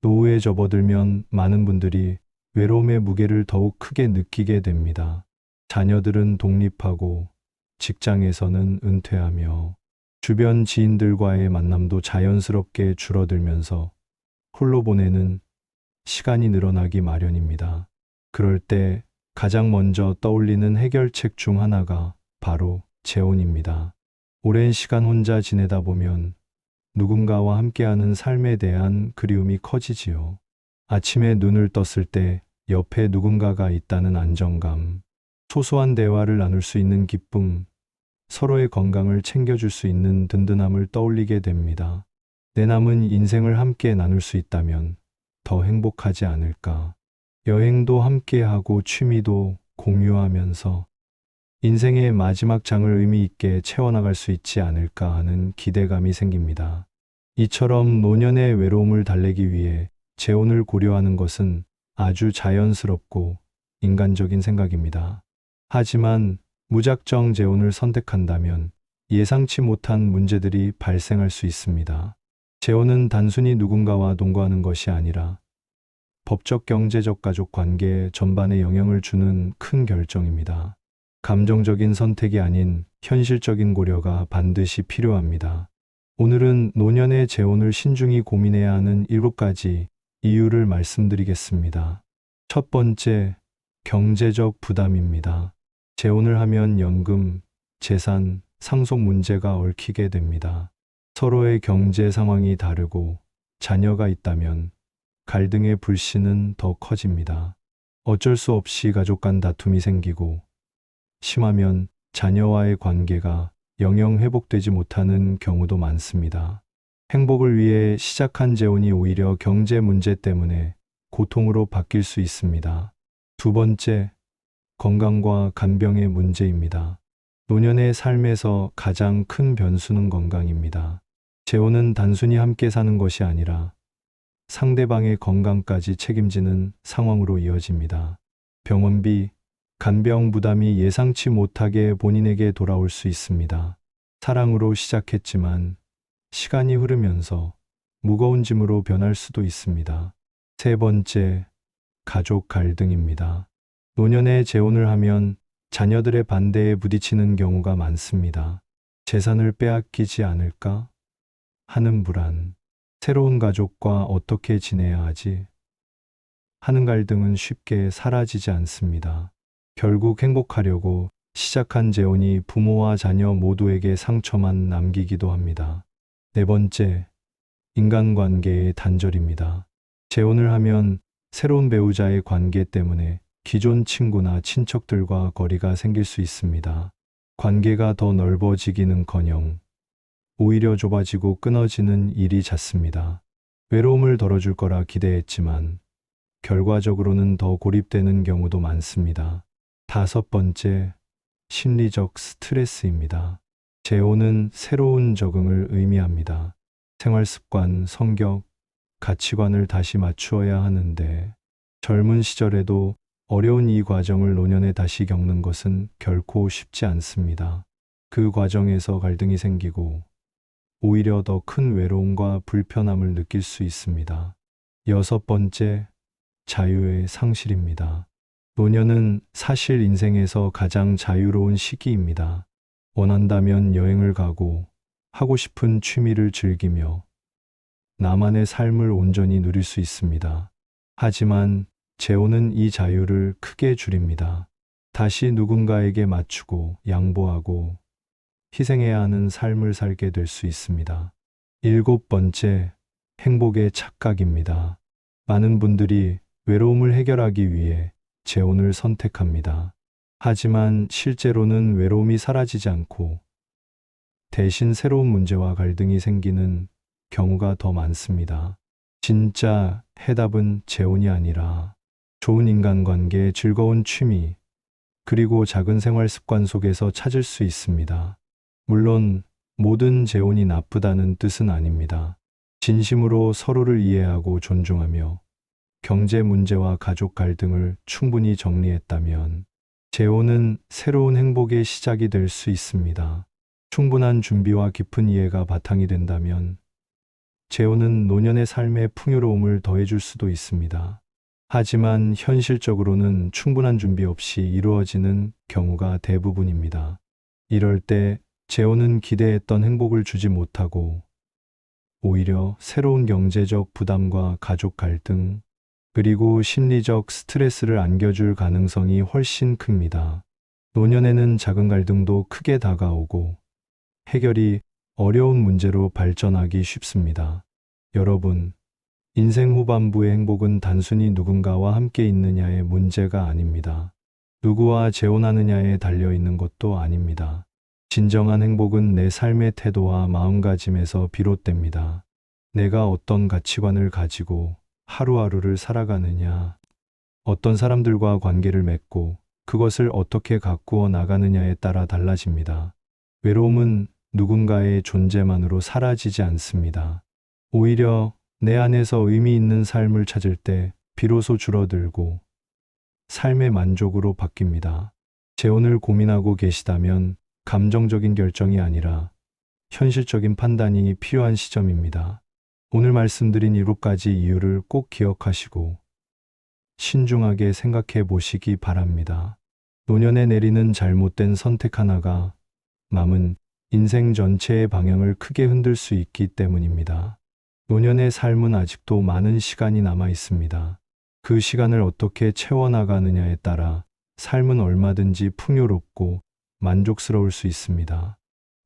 노후에 접어들면 많은 분들이 외로움의 무게를 더욱 크게 느끼게 됩니다. 자녀들은 독립하고 직장에서는 은퇴하며 주변 지인들과의 만남도 자연스럽게 줄어들면서 홀로 보내는 시간이 늘어나기 마련입니다. 그럴 때 가장 먼저 떠올리는 해결책 중 하나가 바로 재혼입니다. 오랜 시간 혼자 지내다 보면 누군가와 함께하는 삶에 대한 그리움이 커지지요. 아침에 눈을 떴을 때 옆에 누군가가 있다는 안정감, 소소한 대화를 나눌 수 있는 기쁨, 서로의 건강을 챙겨줄 수 있는 든든함을 떠올리게 됩니다. 내 남은 인생을 함께 나눌 수 있다면 더 행복하지 않을까. 여행도 함께하고 취미도 공유하면서 인생의 마지막 장을 의미 있게 채워나갈 수 있지 않을까 하는 기대감이 생깁니다. 이처럼 노년의 외로움을 달래기 위해 재혼을 고려하는 것은 아주 자연스럽고 인간적인 생각입니다. 하지만 무작정 재혼을 선택한다면 예상치 못한 문제들이 발생할 수 있습니다. 재혼은 단순히 누군가와 동거하는 것이 아니라 법적, 경제적, 가족 관계 전반에 영향을 주는 큰 결정입니다. 감정적인 선택이 아닌 현실적인 고려가 반드시 필요합니다. 오늘은 노년의 재혼을 신중히 고민해야 하는 7가지 이유를 말씀드리겠습니다. 첫 번째, 경제적 부담입니다. 재혼을 하면 연금, 재산, 상속 문제가 얽히게 됩니다. 서로의 경제 상황이 다르고 자녀가 있다면 갈등의 불씨는 더 커집니다. 어쩔 수 없이 가족 간 다툼이 생기고 심하면 자녀와의 관계가 영영 회복되지 못하는 경우도 많습니다. 행복을 위해 시작한 재혼이 오히려 경제 문제 때문에 고통으로 바뀔 수 있습니다. 두 번째, 건강과 간병의 문제입니다. 노년의 삶에서 가장 큰 변수는 건강입니다. 재혼은 단순히 함께 사는 것이 아니라 상대방의 건강까지 책임지는 상황으로 이어집니다. 병원비, 간병 부담이 예상치 못하게 본인에게 돌아올 수 있습니다. 사랑으로 시작했지만 시간이 흐르면서 무거운 짐으로 변할 수도 있습니다. 세 번째, 가족 갈등입니다. 노년에 재혼을 하면 자녀들의 반대에 부딪히는 경우가 많습니다. 재산을 빼앗기지 않을까 하는 불안, 새로운 가족과 어떻게 지내야 하지 하는 갈등은 쉽게 사라지지 않습니다. 결국 행복하려고 시작한 재혼이 부모와 자녀 모두에게 상처만 남기기도 합니다. 네 번째, 인간관계의 단절입니다. 재혼을 하면 새로운 배우자의 관계 때문에 기존 친구나 친척들과 거리가 생길 수 있습니다. 관계가 더 넓어지기는커녕 오히려 좁아지고 끊어지는 일이 잦습니다. 외로움을 덜어줄 거라 기대했지만 결과적으로는 더 고립되는 경우도 많습니다. 다섯 번째, 심리적 스트레스입니다. 재혼은 새로운 적응을 의미합니다. 생활 습관, 성격, 가치관을 다시 맞추어야 하는데 젊은 시절에도 어려운 이 과정을 노년에 다시 겪는 것은 결코 쉽지 않습니다. 그 과정에서 갈등이 생기고 오히려 더 큰 외로움과 불편함을 느낄 수 있습니다. 여섯 번째, 자유의 상실입니다. 노년은 사실 인생에서 가장 자유로운 시기입니다. 원한다면 여행을 가고 하고 싶은 취미를 즐기며 나만의 삶을 온전히 누릴 수 있습니다. 하지만 재혼은 이 자유를 크게 줄입니다. 다시 누군가에게 맞추고 양보하고 희생해야 하는 삶을 살게 될 수 있습니다. 일곱 번째, 행복의 착각입니다. 많은 분들이 외로움을 해결하기 위해 재혼을 선택합니다. 하지만 실제로는 외로움이 사라지지 않고 대신 새로운 문제와 갈등이 생기는 경우가 더 많습니다. 진짜 해답은 재혼이 아니라 좋은 인간관계, 즐거운 취미, 그리고 작은 생활 습관 속에서 찾을 수 있습니다. 물론 모든 재혼이 나쁘다는 뜻은 아닙니다. 진심으로 서로를 이해하고 존중하며 경제 문제와 가족 갈등을 충분히 정리했다면 재혼은 새로운 행복의 시작이 될 수 있습니다. 충분한 준비와 깊은 이해가 바탕이 된다면 재혼은 노년의 삶에 풍요로움을 더해줄 수도 있습니다. 하지만 현실적으로는 충분한 준비 없이 이루어지는 경우가 대부분입니다. 이럴 때 재혼은 기대했던 행복을 주지 못하고 오히려 새로운 경제적 부담과 가족 갈등, 그리고 심리적 스트레스를 안겨줄 가능성이 훨씬 큽니다. 노년에는 작은 갈등도 크게 다가오고 해결이 어려운 문제로 발전하기 쉽습니다. 여러분, 인생 후반부의 행복은 단순히 누군가와 함께 있느냐의 문제가 아닙니다. 누구와 재혼하느냐에 달려 있는 것도 아닙니다. 진정한 행복은 내 삶의 태도와 마음가짐에서 비롯됩니다. 내가 어떤 가치관을 가지고 하루하루를 살아가느냐, 어떤 사람들과 관계를 맺고 그것을 어떻게 가꾸어 나가느냐에 따라 달라집니다. 외로움은 누군가의 존재만으로 사라지지 않습니다. 오히려 내 안에서 의미 있는 삶을 찾을 때 비로소 줄어들고 삶의 만족으로 바뀝니다. 재혼을 고민하고 계시다면 감정적인 결정이 아니라 현실적인 판단이 필요한 시점입니다. 오늘 말씀드린 7가지 이유를 꼭 기억하시고 신중하게 생각해 보시기 바랍니다. 노년에 내리는 잘못된 선택 하나가 남은 인생 전체의 방향을 크게 흔들 수 있기 때문입니다. 노년의 삶은 아직도 많은 시간이 남아 있습니다. 그 시간을 어떻게 채워나가느냐에 따라 삶은 얼마든지 풍요롭고 만족스러울 수 있습니다.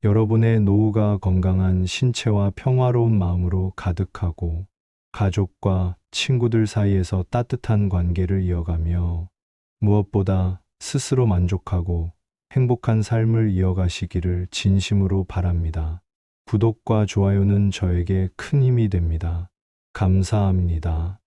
여러분의 노후가 건강한 신체와 평화로운 마음으로 가득하고 가족과 친구들 사이에서 따뜻한 관계를 이어가며 무엇보다 스스로 만족하고 행복한 삶을 이어가시기를 진심으로 바랍니다. 구독과 좋아요는 저에게 큰 힘이 됩니다. 감사합니다.